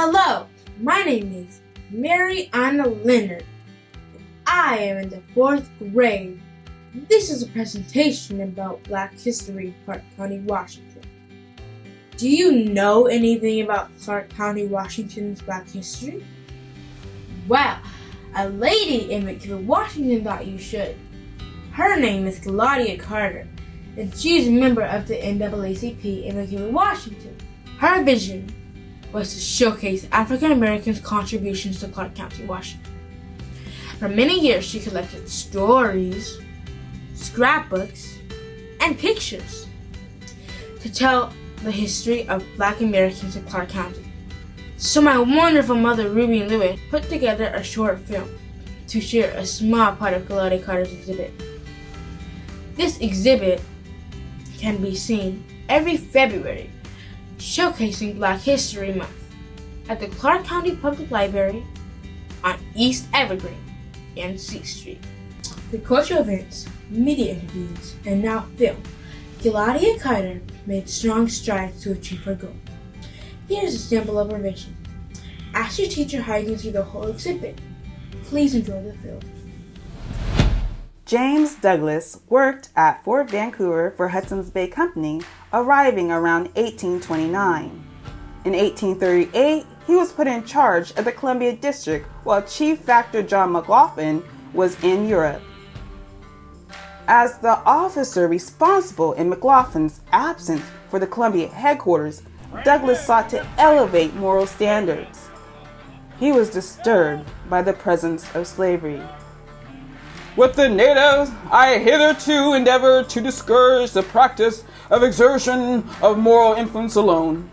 Hello, my name is Marianna Leonard. I am in the 4th grade. This is a presentation about Black history in Clark County, Washington. Do you know anything about Clark County, Washington's Black history? Well, a lady in Washington thought you should. Her name is Claudia Carter, and she's a member of the NAACP in Washington. Her vision was to showcase African Americans' contributions to Clark County, Washington. For many years, she collected stories, scrapbooks, and pictures to tell the history of Black Americans in Clark County. So my wonderful mother, Ruby and Lewis, put together a short film to share a small part of Claudia Carter's exhibit. This exhibit can be seen every February, showcasing Black History Month at the Clark County Public Library on East Evergreen and C Street. The cultural events, media interviews, and now film, Claudia Carter made strong strides to achieve her goal. Here's a sample of her vision. Ask your teacher how you can see the whole exhibit. Please enjoy the film. James Douglas worked at Fort Vancouver for Hudson's Bay Company, arriving around 1829. In 1838, he was put in charge of the Columbia District while Chief Factor John McLaughlin was in Europe. As the officer responsible in McLaughlin's absence for the Columbia headquarters, Douglas sought to elevate moral standards. He was disturbed by the presence of slavery. With the natives, I hitherto endeavor to discourage the practice of exertion of moral influence alone.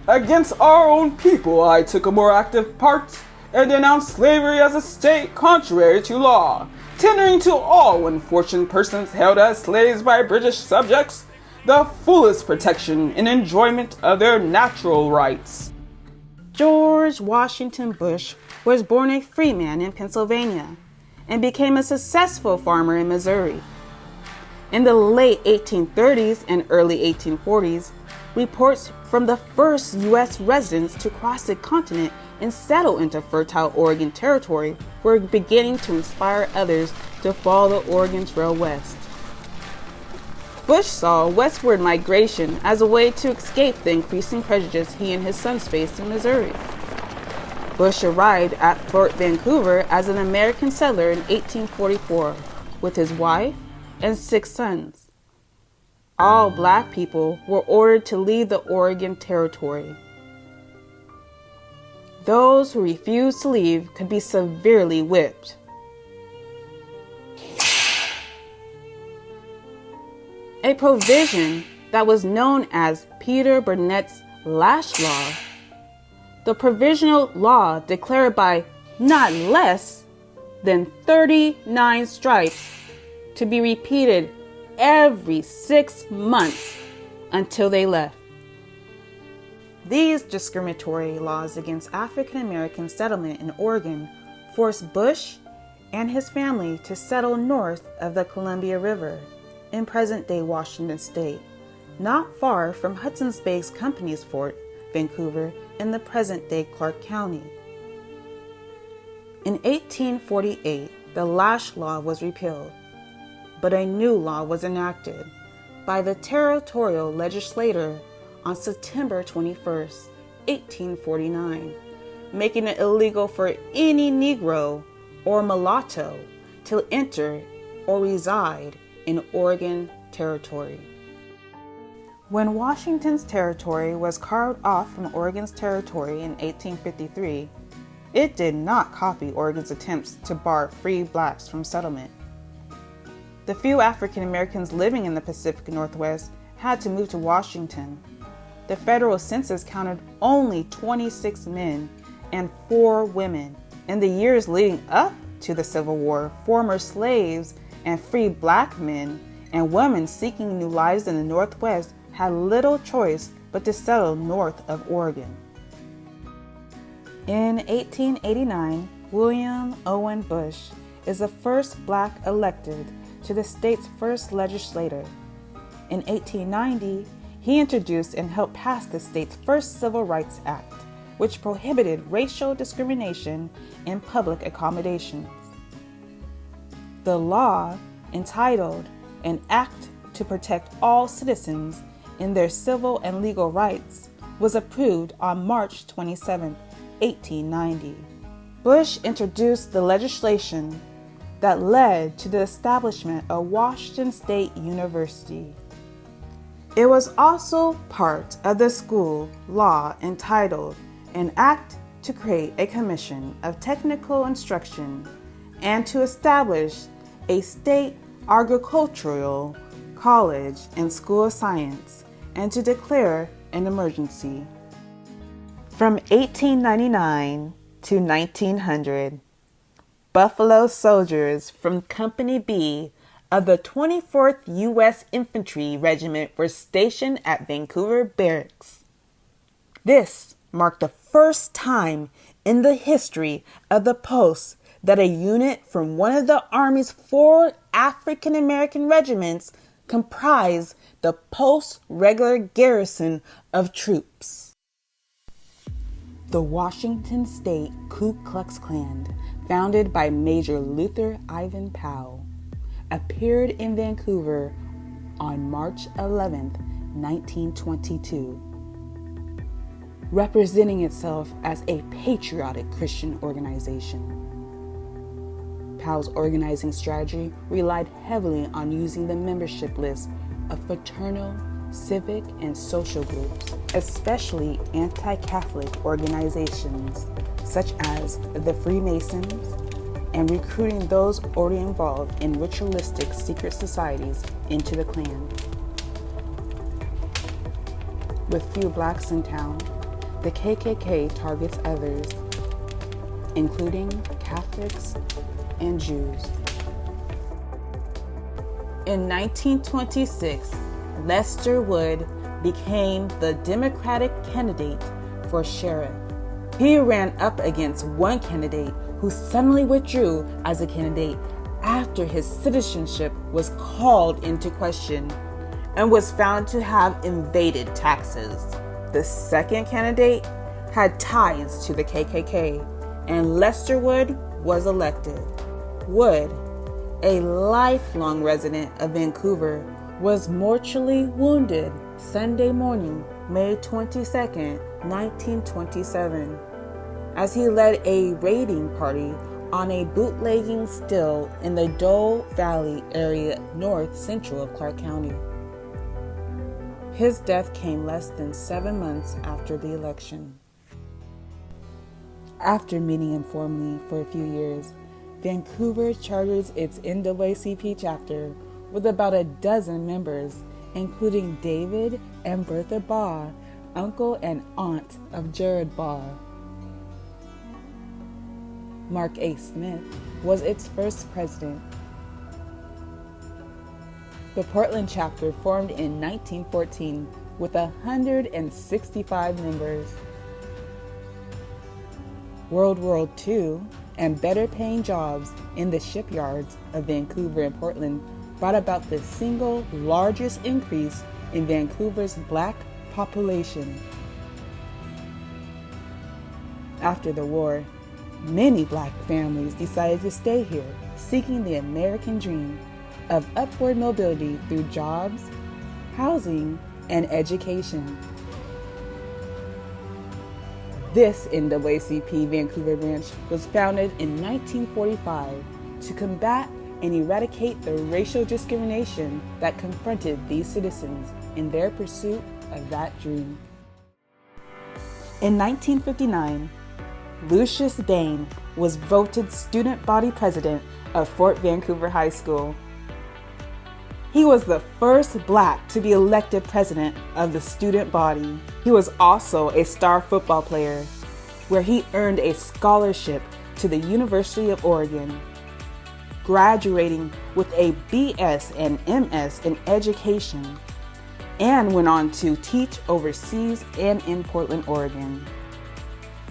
Against our own people, I took a more active part and denounced slavery as a state contrary to law, tendering to all unfortunate persons held as slaves by British subjects the fullest protection and enjoyment of their natural rights. George Washington Bush was born a freeman in Pennsylvania and became a successful farmer in Missouri. In the late 1830s and early 1840s, reports from the first U.S. residents to cross the continent and settle into fertile Oregon territory were beginning to inspire others to follow the Oregon Trail west. Bush saw westward migration as a way to escape the increasing prejudice he and his sons faced in Missouri. Bush arrived at Fort Vancouver as an American settler in 1844 with his wife and 6 sons. All Black people were ordered to leave the Oregon Territory. Those who refused to leave could be severely whipped. A provision that was known as Peter Burnett's Lash Law, the provisional law declared by not less than 39 stripes to be repeated every 6 months until they left. These discriminatory laws against African American settlement in Oregon forced Bush and his family to settle north of the Columbia River in present-day Washington state, not far from Hudson's Bay Company's Fort Vancouver in the present-day Clark County. In 1848, the Lash Law was repealed, but a new law was enacted by the territorial legislature on September 21, 1849, making it illegal for any Negro or mulatto to enter or reside in Oregon Territory. When Washington's territory was carved off from Oregon's territory in 1853, it did not copy Oregon's attempts to bar free Blacks from settlement. The few African Americans living in the Pacific Northwest had to move to Washington. The federal census counted only 26 men and 4 women. In the years leading up to the Civil War, former slaves and free Black men and women seeking new lives in the Northwest had little choice but to settle north of Oregon. In 1889, William Owen Bush is the first Black elected to the state's first legislature. In 1890, he introduced and helped pass the state's first Civil Rights Act, which prohibited racial discrimination in public accommodations. The law, entitled An Act to Protect All Citizens in Their Civil and Legal Rights, was approved on March 27, 1890. Bush introduced the legislation that led to the establishment of Washington State University. It was also part of the school law entitled An Act to Create a Commission of Technical Instruction and to establish a state agricultural college and school of science and to declare an emergency. From 1899 to 1900, Buffalo soldiers from Company B of the 24th U.S. Infantry Regiment were stationed at Vancouver Barracks. This marked the first time in the history of the post that a unit from one of the Army's 4 African American regiments comprised the post's regular garrison of troops. The Washington State Ku Klux Klan, founded by Major Luther Ivan Powell, appeared in Vancouver on March 11, 1922, representing itself as a patriotic Christian organization. Powell's organizing strategy relied heavily on using the membership list of fraternal, civic, and social groups, especially anti-Catholic organizations such as the Freemasons, and recruiting those already involved in ritualistic secret societies into the Klan. With few blacks in town, the KKK targets others, including Catholics and Jews. In 1926, Lester Wood became the Democratic candidate for sheriff. He ran up against one candidate who suddenly withdrew as a candidate after his citizenship was called into question and was found to have evaded taxes. The second candidate had ties to the KKK, and Lester Wood was elected. Wood, a lifelong resident of Vancouver, was mortally wounded Sunday morning, May 22, 1927, as he led a raiding party on a bootlegging still in the Dole Valley area north central of Clark County. His death came less than 7 months after the election. After meeting informally for a few years, Vancouver charters its NAACP chapter with about a dozen members, including David and Bertha Baugh, uncle and aunt of Jared Baugh. Mark A. Smith was its first president. The Portland chapter formed in 1914 with 165 members. World War II and better paying jobs in the shipyards of Vancouver and Portland brought about the single largest increase in Vancouver's black population. After the war, many black families decided to stay here, seeking the American dream of upward mobility through jobs, housing, and education. This NAACP Vancouver branch was founded in 1945 to combat and eradicate the racial discrimination that confronted these citizens in their pursuit of that dream. In 1959, Lucius Bain was voted student body president of Fort Vancouver High School. He was the first black to be elected president of the student body. He was also a star football player, where he earned a scholarship to the University of Oregon, graduating with a BS and MS in education, and went on to teach overseas and in Portland, Oregon.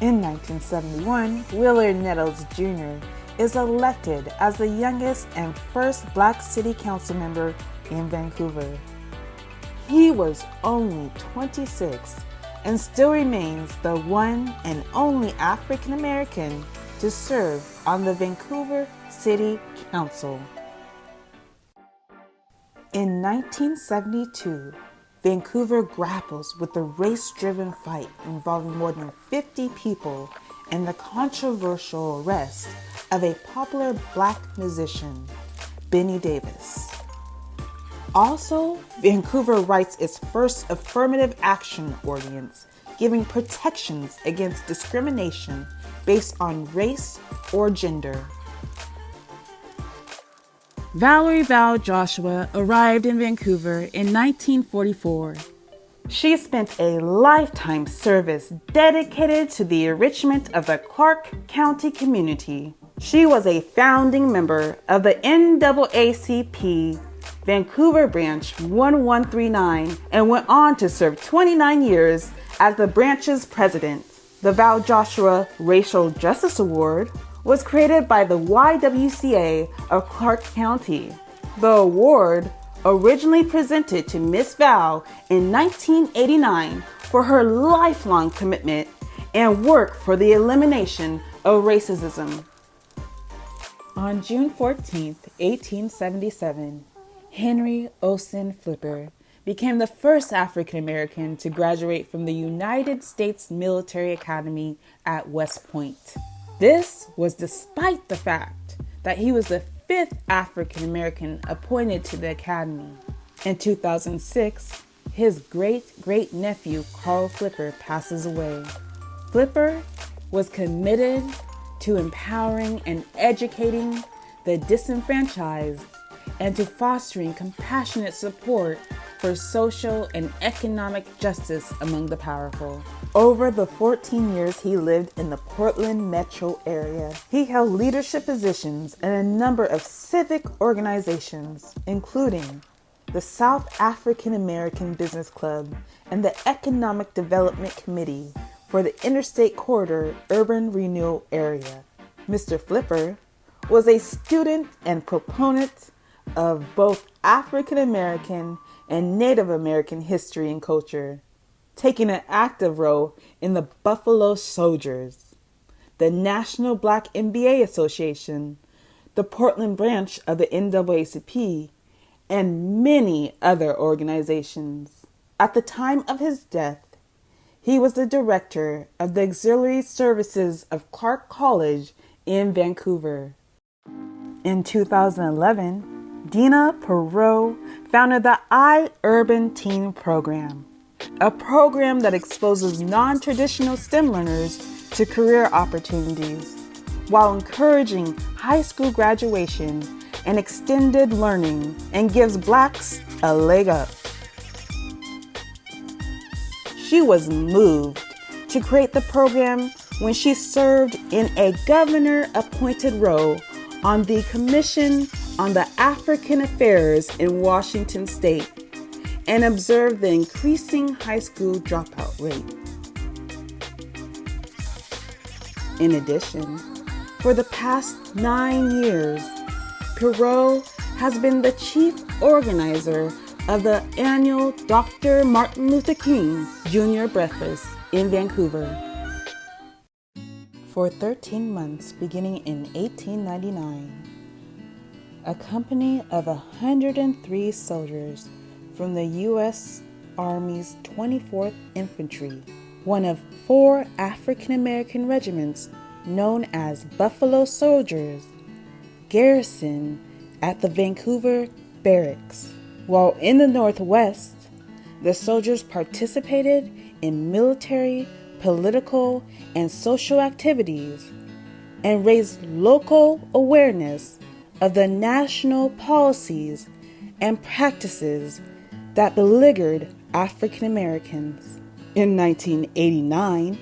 In 1971, Willard Nettles Jr. is elected as the youngest and first black city council member in Vancouver. He was only 26 and still remains the one and only African American to serve on the Vancouver City Council. In 1972, Vancouver grapples with the race-driven fight involving more than 50 people and the controversial arrest of a popular black musician, Benny Davis. Also, Vancouver writes its first affirmative action ordinance, giving protections against discrimination based on race or gender. Valerie Val Joshua arrived in Vancouver in 1944. She spent a lifetime service dedicated to the enrichment of the Clark County community. She was a founding member of the NAACP Vancouver Branch 1139 and went on to serve 29 years as the branch's president. The Val Joshua Racial Justice Award was created by the YWCA of Clark County. The award, originally presented to Miss Val in 1989 for her lifelong commitment and work for the elimination of racism. On June 14, 1877, Henry Osen Flipper became the first African American to graduate from the United States Military Academy at West Point. This was despite the fact that he was the fifth African American appointed to the Academy. In 2006, his great-great-nephew Carl Flipper passes away. Flipper was committed to empowering and educating the disenfranchised and to fostering compassionate support for social and economic justice among the powerful. Over the 14 years he lived in the Portland metro area, he held leadership positions in a number of civic organizations, including the South African American Business Club and the Economic Development Committee for the Interstate Corridor Urban Renewal Area. Mr. Flipper was a student and proponent of both African American and Native American history and culture, taking an active role in the Buffalo Soldiers, the National Black MBA Association, the Portland branch of the NAACP, and many other organizations. At the time of his death, he was the director of the Auxiliary Services of Clark College in Vancouver. In 2011, Dina Perot founded the iUrban Teen Program, a program that exposes non-traditional STEM learners to career opportunities while encouraging high school graduation and extended learning and gives Blacks a leg up. She was moved to create the program when she served in a governor-appointed role on the Commission on the African Affairs in Washington State and observed the increasing high school dropout rate. In addition, for the past 9 years, Perot has been the chief organizer of the annual Dr. Martin Luther King Jr. Breakfast in Vancouver. For 13 months beginning in 1899, a company of 103 soldiers from the U.S. Army's 24th Infantry, one of 4 African American regiments known as Buffalo Soldiers, garrisoned at the Vancouver Barracks. While in the Northwest, the soldiers participated in military, political, and social activities and raised local awareness of the national policies and practices that beleaguered African Americans. In 1989,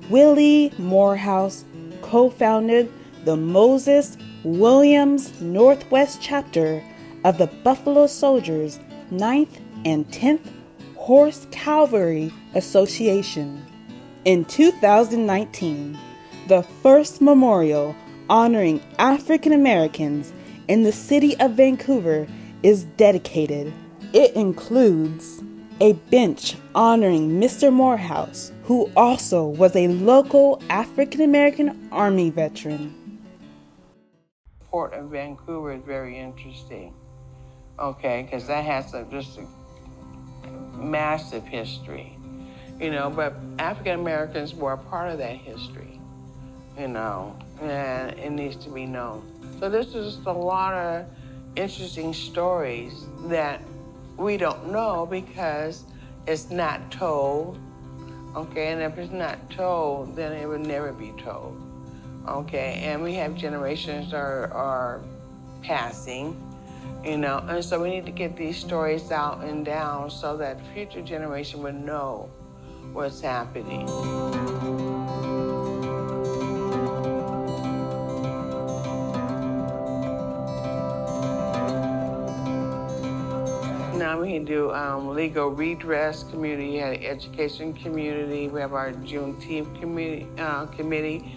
Willie Morehouse co-founded the Moses Williams Northwest chapter of the Buffalo Soldiers 9th and 10th Horse Cavalry Association. In 2019, the first memorial honoring African Americans in the city of Vancouver is dedicated. It includes a bench honoring Mr. Morehouse, who also was a local African American Army veteran. The Port of Vancouver is very interesting, okay, because that has just a massive history, but African Americans were a part of that history, and it needs to be known. So this is a lot of interesting stories that we don't know because it's not told, okay? And if it's not told, then it would never be told, okay? And we have generations that are passing, and so we need to get these stories out and down so that future generation would know what's happening. Now we can do legal redress community, education community. We have our Juneteenth committee.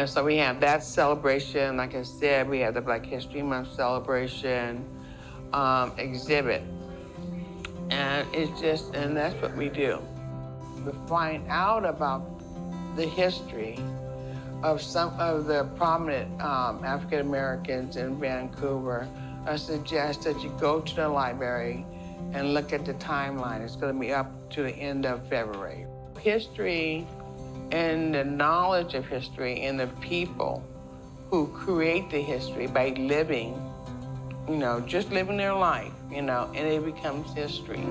So we have that celebration. Like I said, we have the Black History Month celebration exhibit. And and that's what we do. To find out about the history of some of the prominent African Americans in Vancouver, I suggest that you go to the library and look at the timeline. It's going to be up to the end of February. History and the knowledge of history and the people who create the history by living, just living their life, and it becomes history.